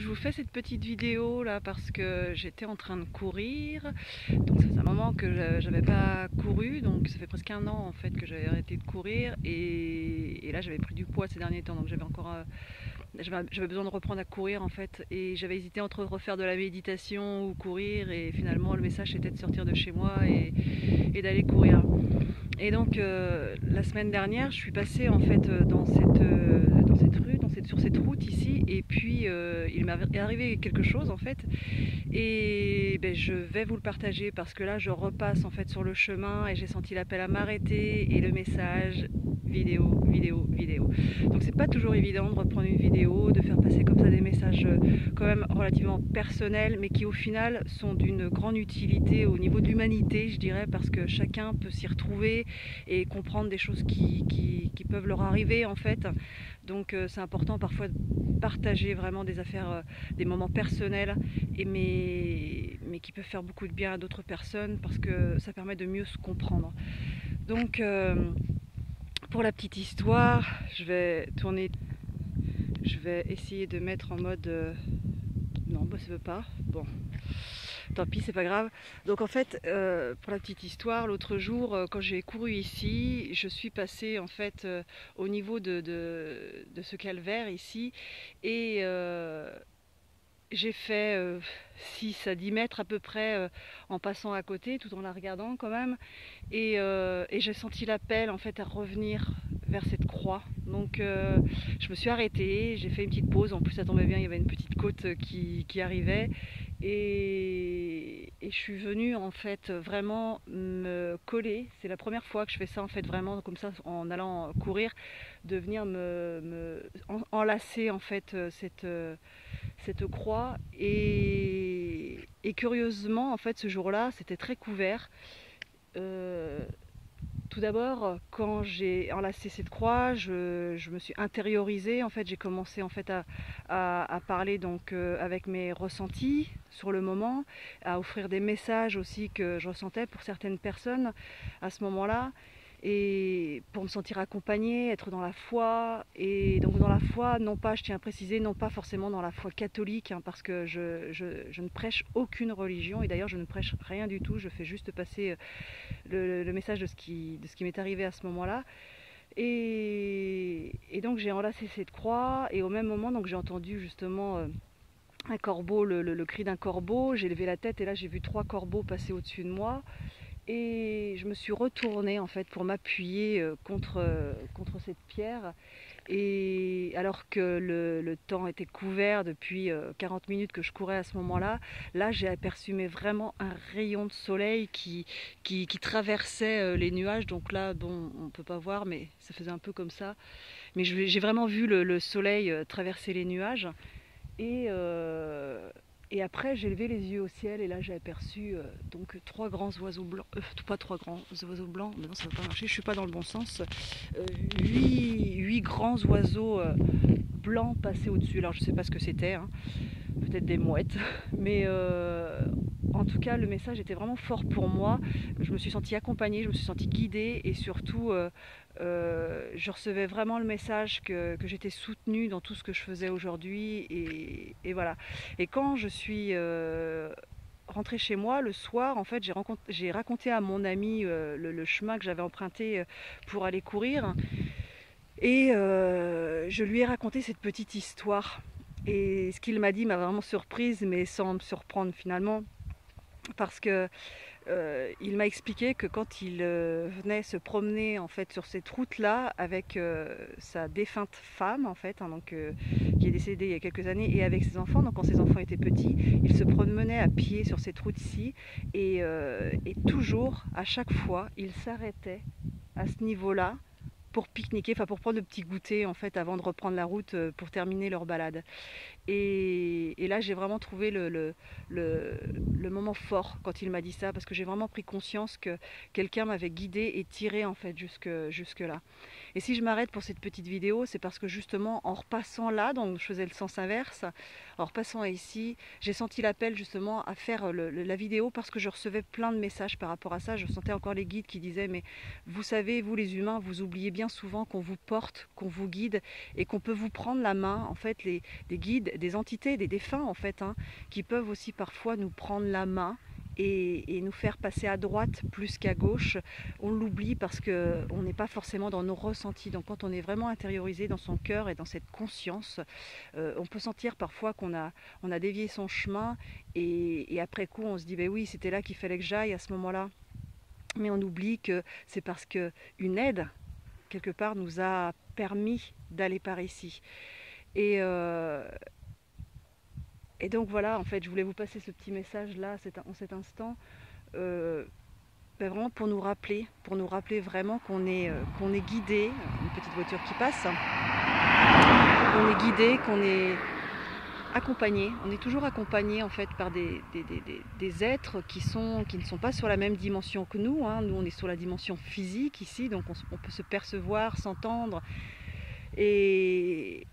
je vous fais cette petite vidéo là parce que j'étais en train de courir. Donc ça fait un moment que j'avais pas couru, donc ça fait presque un an en fait que j'avais arrêté de courir et là j'avais pris du poids ces derniers temps, donc j'avais encore j'avais besoin de reprendre à courir en fait, et j'avais hésité entre refaire de la méditation ou courir, et finalement le message c'était de sortir de chez moi et d'aller courir. Et donc la semaine dernière, je suis passée en fait dans cette rue, sur cette route ici, et puis il m'est arrivé quelque chose en fait, et ben, je vais vous le partager parce que là je repasse en fait sur le chemin et j'ai senti l'appel à m'arrêter et le message vidéo, vidéo, vidéo. Donc c'est pas toujours évident de reprendre une vidéo, de faire passer comme ça des messages quand même relativement personnels, mais qui au final sont d'une grande utilité au niveau de l'humanité, je dirais, parce que chacun peut s'y retrouver et comprendre des choses qui peuvent leur arriver en fait. Donc c'est important parfois de partager vraiment des affaires, des moments personnels, mais qui peuvent faire beaucoup de bien à d'autres personnes parce que ça permet de mieux se comprendre. Donc pour la petite histoire, je vais essayer de mettre en mode non, bah ça veut pas. Bon, tant pis, c'est pas grave. Donc en fait, pour la petite histoire, l'autre jour, quand j'ai couru ici, je suis passée en fait au niveau de ce calvaire ici, et j'ai fait 6 à 10 mètres à peu près en passant à côté, tout en la regardant quand même, et j'ai senti l'appel en fait à revenir vers cette croix. Donc je me suis arrêtée, j'ai fait une petite pause, en plus ça tombait bien, il y avait une petite côte qui arrivait, et je suis venue en fait vraiment me coller. C'est la première fois que je fais ça en fait, vraiment comme ça en allant courir, de venir enlacer en fait cette croix, et curieusement en fait ce jour-là c'était très couvert. Euh, Tout d'abord, quand j'ai enlacé cette croix, je me suis intériorisée. En fait, j'ai commencé en fait à parler donc avec mes ressentis sur le moment, à offrir des messages aussi que je ressentais pour certaines personnes à ce moment-là, et pour me sentir accompagnée, être dans la foi. Et donc dans la foi, non pas, je tiens à préciser, non pas forcément dans la foi catholique, hein, parce que je ne prêche aucune religion, et d'ailleurs je ne prêche rien du tout, je fais juste passer le message de ce qui m'est arrivé à ce moment-là. Et donc j'ai enlacé cette croix, et au même moment donc j'ai entendu justement un corbeau, le cri d'un corbeau. J'ai levé la tête et là j'ai vu 3 corbeaux passer au-dessus de moi, et je me suis retournée en fait pour m'appuyer contre cette pierre. Et alors que le temps était couvert depuis 40 minutes que je courais à ce moment-là, là j'ai aperçu mais vraiment un rayon de soleil qui traversait les nuages. Donc là, bon, on ne peut pas voir, mais ça faisait un peu comme ça. Mais j'ai vraiment vu le soleil traverser les nuages. Et, euh, et après, j'ai levé les yeux au ciel, et là j'ai aperçu donc 3 grands oiseaux blancs, pas 3 grands oiseaux blancs, mais non, ça ne va pas marcher, je suis pas dans le bon sens. 8 grands oiseaux blancs passaient au-dessus. Alors je sais pas ce que c'était, hein, peut-être des mouettes, mais en tout cas le message était vraiment fort pour moi. Je me suis sentie accompagnée, je me suis sentie guidée, et surtout je recevais vraiment le message que j'étais soutenue dans tout ce que je faisais aujourd'hui, et voilà. Et quand je suis rentrée chez moi le soir, en fait j'ai raconté à mon ami le chemin que j'avais emprunté pour aller courir, et je lui ai raconté cette petite histoire. Et ce qu'il m'a dit m'a vraiment surprise, mais sans me surprendre finalement, parce que il m'a expliqué que quand il venait se promener en fait sur cette route-là avec sa défunte femme en fait, hein, donc qui est décédée il y a quelques années, et avec ses enfants, donc quand ses enfants étaient petits, il se promenait à pied sur cette route-ci, et toujours, à chaque fois, il s'arrêtait à ce niveau-là pour pique-niquer, enfin pour prendre le petit goûter en fait avant de reprendre la route pour terminer leur balade. Et là, j'ai vraiment trouvé le moment fort quand il m'a dit ça, parce que j'ai vraiment pris conscience que quelqu'un m'avait guidée et tirée en fait jusque là. Et si je m'arrête pour cette petite vidéo, c'est parce que justement en repassant là, donc je faisais le sens inverse, en repassant ici, j'ai senti l'appel justement à faire la vidéo, parce que je recevais plein de messages par rapport à ça. Je sentais encore les guides qui disaient mais vous savez, vous les humains, vous oubliez bien bien souvent qu'on vous porte, qu'on vous guide et qu'on peut vous prendre la main. En fait, des guides, des entités, des défunts en fait, hein, qui peuvent aussi parfois nous prendre la main et nous faire passer à droite plus qu'à gauche. On l'oublie parce qu'on n'est pas forcément dans nos ressentis. Donc quand on est vraiment intériorisé dans son cœur et dans cette conscience, on peut sentir parfois qu'on a dévié son chemin et après coup on se dit ben oui, c'était là qu'il fallait que j'aille à ce moment-là. Mais on oublie que c'est parce qu'une aide, quelque part, nous a permis d'aller par ici. Et donc voilà, en fait, je voulais vous passer ce petit message-là en cet instant, vraiment pour nous rappeler vraiment qu'on est guidé, une petite voiture qui passe, on est guidé, qu'on est accompagné, on est toujours accompagné en fait par des êtres qui ne sont pas sur la même dimension que nous, hein. Nous on est sur la dimension physique ici, donc on peut se percevoir, s'entendre et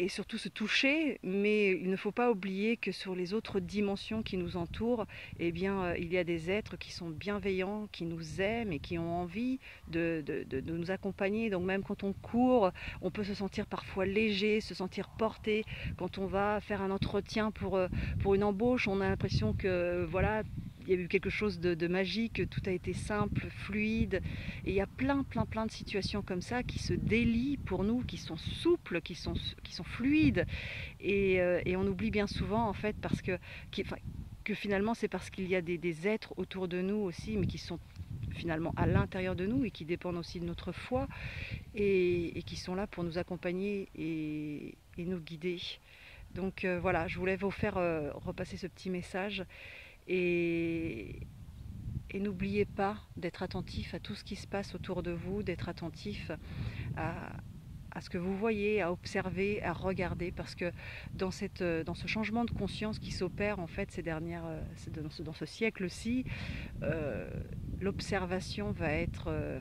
surtout se toucher, mais il ne faut pas oublier que sur les autres dimensions qui nous entourent, eh bien, il y a des êtres qui sont bienveillants, qui nous aiment et qui ont envie de nous accompagner. Donc même quand on court, on peut se sentir parfois léger, se sentir porté. Quand on va faire un entretien pour une embauche, on a l'impression que voilà, il y a eu quelque chose de magique, tout a été simple, fluide. Et il y a plein de situations comme ça qui se délient pour nous, qui sont souples, qui sont fluides. Et on oublie bien souvent, en fait, parce que finalement, c'est parce qu'il y a des êtres autour de nous aussi, mais qui sont finalement à l'intérieur de nous et qui dépendent aussi de notre foi et qui sont là pour nous accompagner et nous guider. Donc voilà, je voulais vous faire repasser ce petit message. Et n'oubliez pas d'être attentif à tout ce qui se passe autour de vous, d'être attentif à ce que vous voyez, à observer, à regarder, parce que dans ce changement de conscience qui s'opère en fait dans ce siècle-ci, l'observation va être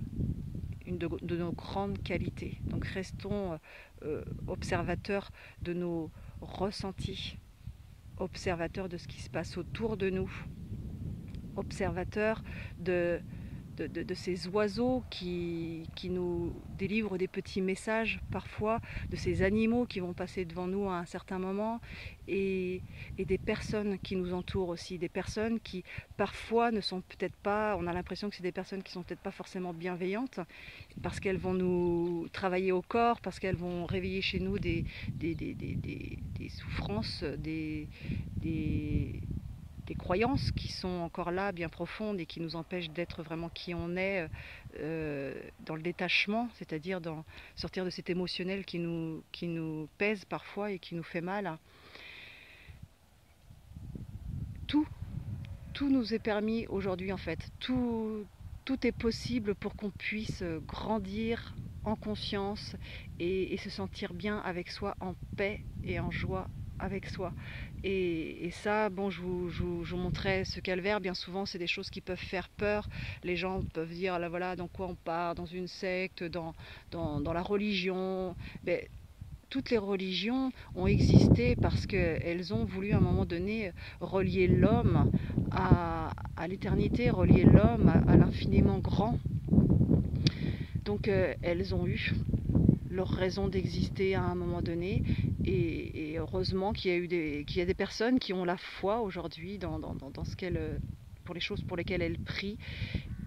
une de nos grandes qualités. Donc restons observateurs de nos ressentis, observateur de ce qui se passe autour de nous, observateur de ces oiseaux qui nous délivrent des petits messages parfois, de ces animaux qui vont passer devant nous à un certain moment et des personnes qui nous entourent aussi, des personnes qui parfois ne sont peut-être pas, on a l'impression que c'est des personnes qui sont peut-être pas forcément bienveillantes parce qu'elles vont nous travailler au corps, parce qu'elles vont réveiller chez nous des souffrances, des croyances qui sont encore là, bien profondes et qui nous empêchent d'être vraiment qui on est dans le détachement, c'est-à-dire sortir de cet émotionnel qui nous pèse parfois et qui nous fait mal. Tout nous est permis aujourd'hui en fait. Tout est possible pour qu'on puisse grandir en conscience et se sentir bien avec soi, en paix et en joie avec soi. Et ça, bon, je vous montrais ce calvaire. Bien souvent, c'est des choses qui peuvent faire peur. Les gens peuvent dire, là voilà, dans quoi on part, dans une secte, dans la religion. Mais toutes les religions ont existé parce qu'elles ont voulu à un moment donné relier l'homme à l'éternité, relier l'homme à l'infiniment grand. Donc elles ont eu leur raison d'exister à un moment donné et heureusement qu'il y a des personnes qui ont la foi aujourd'hui dans ce qu'elles, pour les choses pour lesquelles elles prient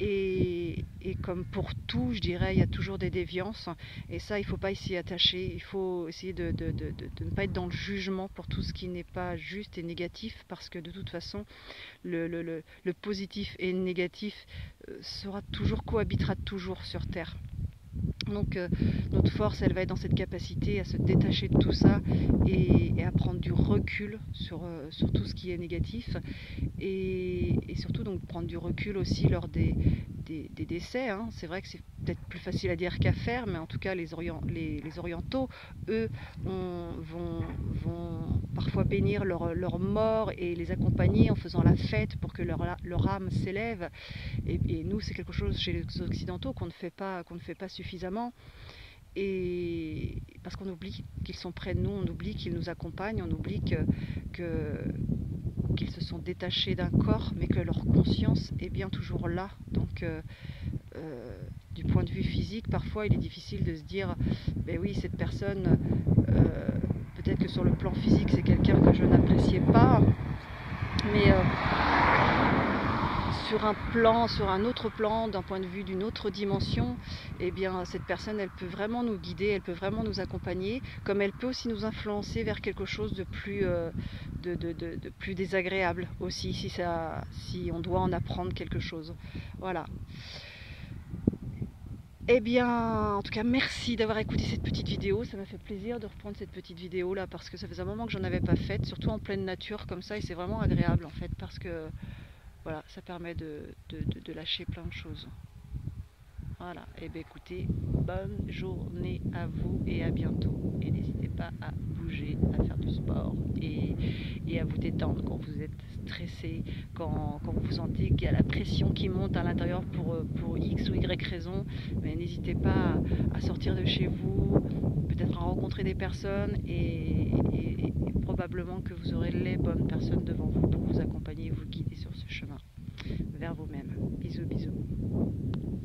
et comme pour tout, je dirais, il y a toujours des déviances et ça, il ne faut pas s'y attacher, il faut essayer de ne pas être dans le jugement pour tout ce qui n'est pas juste et négatif parce que de toute façon, le positif et le négatif cohabitera toujours sur Terre. Donc notre force, elle va être dans cette capacité à se détacher de tout ça et à prendre du recul sur tout ce qui est négatif et surtout donc prendre du recul aussi lors des décès. Hein. C'est vrai que c'est peut-être plus facile à dire qu'à faire, mais en tout cas les orientaux, eux, vont parfois bénir leurs morts et les accompagner en faisant la fête pour que leur âme s'élève. Et nous, c'est quelque chose chez les occidentaux qu'on ne fait pas suffisamment. Et parce qu'on oublie qu'ils sont près de nous, on oublie qu'ils nous accompagnent, on oublie qu'ils se sont détachés d'un corps, mais que leur conscience est bien toujours là. Donc du point de vue physique, parfois il est difficile de se dire, ben oui, cette personne, peut-être que sur le plan physique, c'est quelqu'un que je n'appréciais pas, mais sur un autre plan, d'un point de vue d'une autre dimension, eh bien cette personne, elle peut vraiment nous guider, elle peut vraiment nous accompagner, comme elle peut aussi nous influencer vers quelque chose de plus, de plus désagréable aussi, si on doit en apprendre quelque chose. Voilà. Eh bien, en tout cas, merci d'avoir écouté cette petite vidéo. Ça m'a fait plaisir de reprendre cette petite vidéo là parce que ça faisait un moment que j'en avais pas faite, surtout en pleine nature comme ça, et c'est vraiment agréable en fait parce que voilà, ça permet de lâcher plein de choses. Voilà, et bien écoutez, bonne journée à vous et à bientôt. Et n'hésitez pas à bouger, à faire du sport et à vous détendre quand vous êtes stressé, quand vous sentez qu'il y a la pression qui monte à l'intérieur pour X ou Y raison. Mais n'hésitez pas à sortir de chez vous, peut-être à rencontrer des personnes et probablement que vous aurez les bonnes personnes devant vous pour vous accompagner et vous guider sur ce chemin vers vous-même. Bisous, bisous.